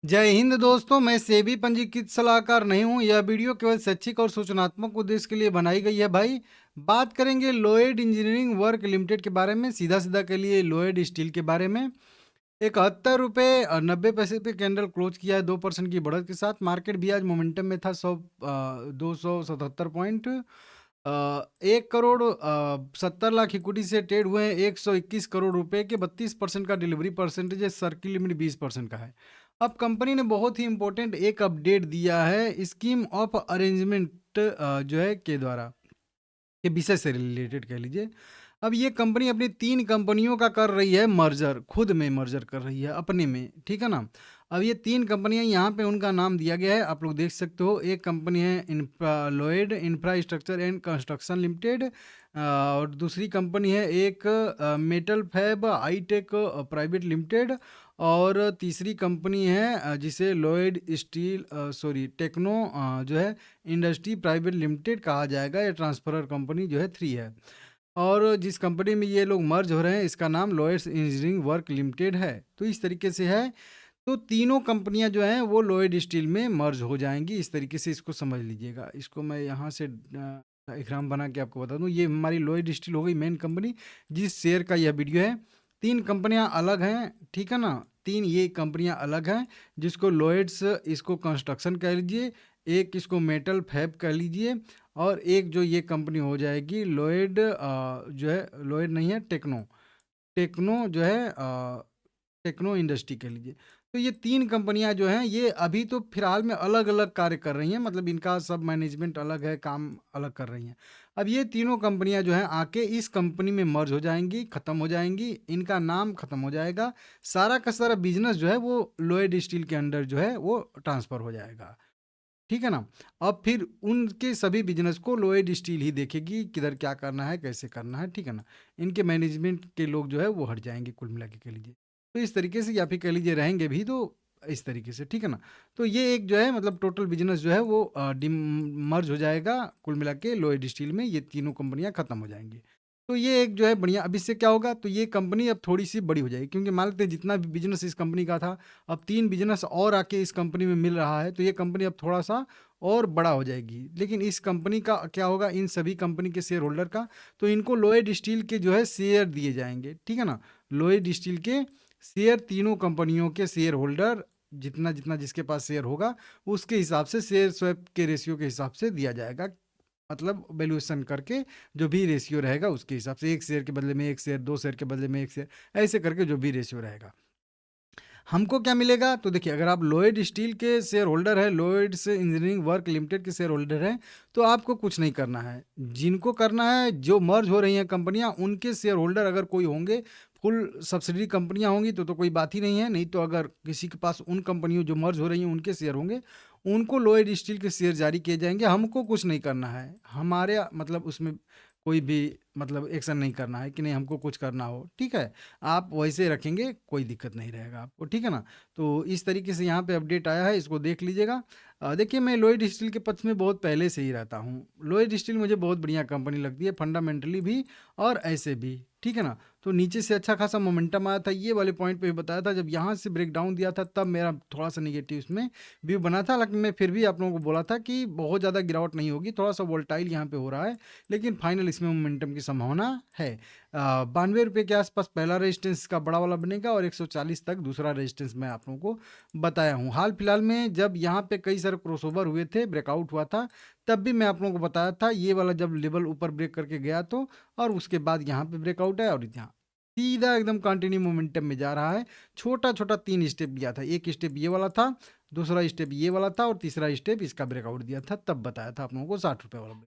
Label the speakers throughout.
Speaker 1: जय हिंद दोस्तों, मैं सेबी पंजीकृत सलाहकार नहीं हूं। यह वीडियो केवल शैक्षिक और सूचनात्मक उद्देश्य के लिए बनाई गई है। भाई, बात करेंगे लोएड इंजीनियरिंग वर्क लिमिटेड के बारे में। सीधा सीधा के लिए लोएड स्टील के बारे में। 71 रुपये और 90 पैसे पे कैंडल क्लोज किया है 2% की बढ़त के साथ। मार्केट भी आज मोमेंटम में था 277 पॉइंट। 1 करोड़ 70 लाख इक्विटी से ट्रेड हुए हैं। 121 करोड़ रुपए के 32% का डिलीवरी परसेंटेज है। सर्किल लिमिट 20% का है। अब कंपनी ने बहुत ही इंपॉर्टेंट एक अपडेट दिया है स्कीम ऑफ अरेंजमेंट जो है के द्वारा, के विषय से रिलेटेड कह लीजिए। अब ये कंपनी अपनी 3 कंपनियों का कर रही है मर्जर, खुद में मर्जर कर रही है अपने में, ठीक है ना। अब ये 3 कंपनियां यहाँ पे उनका नाम दिया गया है, आप लोग देख सकते हो। एक कंपनी है Lloyd infrastructure and construction limited, और दूसरी कंपनी है एक metal fab hitech private limited, और तीसरी कंपनी है जिसे लोएड स्टील टेक्नो जो है इंडस्ट्री प्राइवेट लिमिटेड कहा जाएगा। ये ट्रांसफरर कंपनी जो है 3 है। और जिस कंपनी में ये लोग मर्ज हो रहे हैं इसका नाम लोएड इंजीनियरिंग वर्क लिमिटेड है। तो इस तरीके से है। तो तीनों कंपनियां जो हैं वो लोएड स्टील में मर्ज हो जाएंगी। इस तरीके से इसको समझ लीजिएगा। इसको मैं यहाँ से डायग्राम बना के आपको बता दूं। ये हमारी लोएड स्टील हो गई मेन कंपनी, जिस शेयर का यह वीडियो है। 3 कंपनियां अलग हैं, ठीक है ना। 3 ये कंपनियां अलग हैं, जिसको लोएड्स, इसको कंस्ट्रक्शन कह लीजिए, एक इसको मेटल फैब कह लीजिए, और एक जो ये कंपनी हो जाएगी लोएड जो है, लोएड नहीं है, टेक्नो, टेक्नो जो है टेक्नो इंडस्ट्री कह लीजिए। तो ये 3 कंपनियां जो हैं ये अभी तो फिलहाल में अलग अलग कार्य कर रही हैं, मतलब इनका सब मैनेजमेंट अलग है, काम अलग कर रही हैं। अब ये तीनों कंपनियां जो हैं आके इस कंपनी में मर्ज हो जाएंगी, ख़त्म हो जाएंगी, इनका नाम ख़त्म हो जाएगा। सारा का सारा बिजनेस जो है वो लोएड स्टील के अंडर जो है वो ट्रांसफ़र हो जाएगा, ठीक है ना। अब फिर उनके सभी बिजनेस को लोएड स्टील ही देखेगी, किधर क्या करना है, कैसे करना है, ठीक है ना। इनके मैनेजमेंट के लोग जो है वो हट जाएंगे कुल मिला के कह लीजिए। तो इस तरीके से, या फिर कह लीजिए रहेंगे भी तो इस तरीके से, ठीक है ना। तो ये एक जो है मतलब टोटल बिजनेस जो है वो मर्ज हो जाएगा कुल मिला के लोएड स्टील में। ये तीनों कंपनियां खत्म हो जाएंगी। तो ये एक जो है बढ़िया। अब इससे क्या होगा, तो ये कंपनी अब थोड़ी सी बड़ी हो जाएगी, क्योंकि मान लेते हैं जितना भी बिजनेस इस कंपनी का था, अब 3 बिजनेस और आके इस कंपनी में मिल रहा है, तो ये कंपनी अब थोड़ा सा और बड़ा हो जाएगी। लेकिन इस कंपनी का क्या होगा, इन सभी कंपनी के शेयर होल्डर का, तो इनको लोएड स्टील के जो है शेयर दिए जाएंगे, ठीक है ना। लोएड स्टील के शेयर, तीनों कंपनियों के शेयर होल्डर, जितना जितना जिसके पास शेयर होगा उसके हिसाब से शेयर स्वैप के रेशियो के हिसाब से दिया जाएगा। मतलब वैल्यूएशन करके जो भी रेशियो रहेगा उसके हिसाब से, 1 शेयर के बदले में 1 शेयर, 2 शेयर के बदले में 1 शेयर, ऐसे करके जो भी रेशियो रहेगा। हमको क्या मिलेगा, तो देखिए, अगर आप लोएड स्टील के शेयर होल्डर है, लोएड से इंजीनियरिंग वर्क लिमिटेड के शेयर होल्डर हैं, तो आपको कुछ नहीं करना है। जिनको करना है, जो मर्ज हो रही हैं कंपनियां, उनके शेयर होल्डर अगर कोई होंगे, फुल सब्सिडी कंपनियां होंगी तो कोई बात ही नहीं है। नहीं तो अगर किसी के पास उन कंपनियों जो मर्ज हो रही हैं उनके शेयर होंगे, उनको लोएड स्टील के शेयर जारी किए जाएंगे। हमको कुछ नहीं करना है, हमारे मतलब उसमें कोई भी मतलब एक्शन नहीं करना है कि नहीं हमको कुछ करना हो, ठीक है। आप वैसे रखेंगे, कोई दिक्कत नहीं रहेगा आपको, ठीक है ना। तो इस तरीके से यहाँ पे अपडेट आया है, इसको देख लीजिएगा। देखिए, मैं लोएड स्टील के पक्ष में बहुत पहले से ही रहता हूँ। लोएड स्टील मुझे बहुत बढ़िया कंपनी लगती है, फंडामेंटली भी और ऐसे भी, ठीक है ना। तो नीचे से अच्छा खासा मोमेंटम आया था, ये वाले पॉइंट पे भी बताया था। जब यहाँ से ब्रेक डाउन दिया था तब मेरा थोड़ा सा निगेटिव इसमें व्यू बना था, लेकिन मैं फिर भी आप लोगों को बोला था कि बहुत ज़्यादा गिरावट नहीं होगी, थोड़ा सा वोल्टाइल यहाँ पे हो रहा है, लेकिन फाइनल इसमें मोमेंटम की संभावना है। 92 रुपये के आसपास पहला रेजिस्टेंस का बड़ा वाला बनेगा, और 140 तक दूसरा रेजिस्टेंस मैं आप लोगों को बताया हूँ। हाल फिलहाल में जब यहाँ पे कई सारे क्रॉसओवर हुए थे, ब्रेकआउट हुआ था, तब भी मैं आप लोगों को बताया था ये वाला जब लेवल ऊपर ब्रेक करके गया तो, और उसके बाद यहाँ पे ब्रेकआउट है, और यहाँ सीधा एकदम कंटिन्यू मोमेंटम में जा रहा है। छोटा छोटा 3 स्टेप लिया था, एक स्टेप ये वाला था, दूसरा स्टेप ये वाला था, और तीसरा स्टेप इसका ब्रेकआउट दिया था। तब बताया था आप लोगों को 60 रुपये वाला,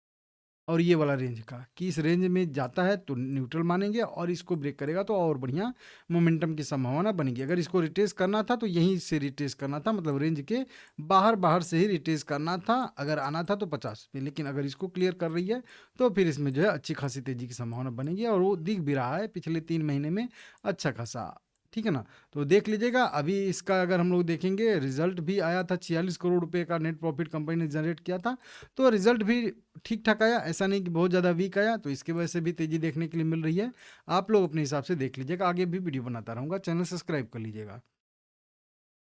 Speaker 1: और ये वाला रेंज का, कि इस रेंज में जाता है तो न्यूट्रल मानेंगे, और इसको ब्रेक करेगा तो और बढ़िया मोमेंटम की संभावना बनेगी। अगर इसको रिट्रेस करना था तो यहीं से रिट्रेस करना था, मतलब रेंज के बाहर बाहर से ही रिट्रेस करना था। अगर आना था तो 50 रुपये, लेकिन अगर इसको क्लियर कर रही है तो फिर इसमें जो है अच्छी खासी तेजी की संभावना बनेगी, और वो दिख भी रहा है पिछले 3 महीने में अच्छा खासा, ठीक है ना। तो देख लीजिएगा। अभी इसका अगर हम लोग देखेंगे, रिजल्ट भी आया था, 46 करोड़ रुपए का नेट प्रॉफिट कंपनी ने जनरेट किया था। तो रिजल्ट भी ठीक ठाक आया, ऐसा नहीं कि बहुत ज़्यादा वीक आया। तो इसकी वजह से भी तेज़ी देखने के लिए मिल रही है। आप लोग अपने हिसाब से देख लीजिएगा। आगे भी वीडियो बनाता रहूँगा, चैनल सब्सक्राइब कर लीजिएगा।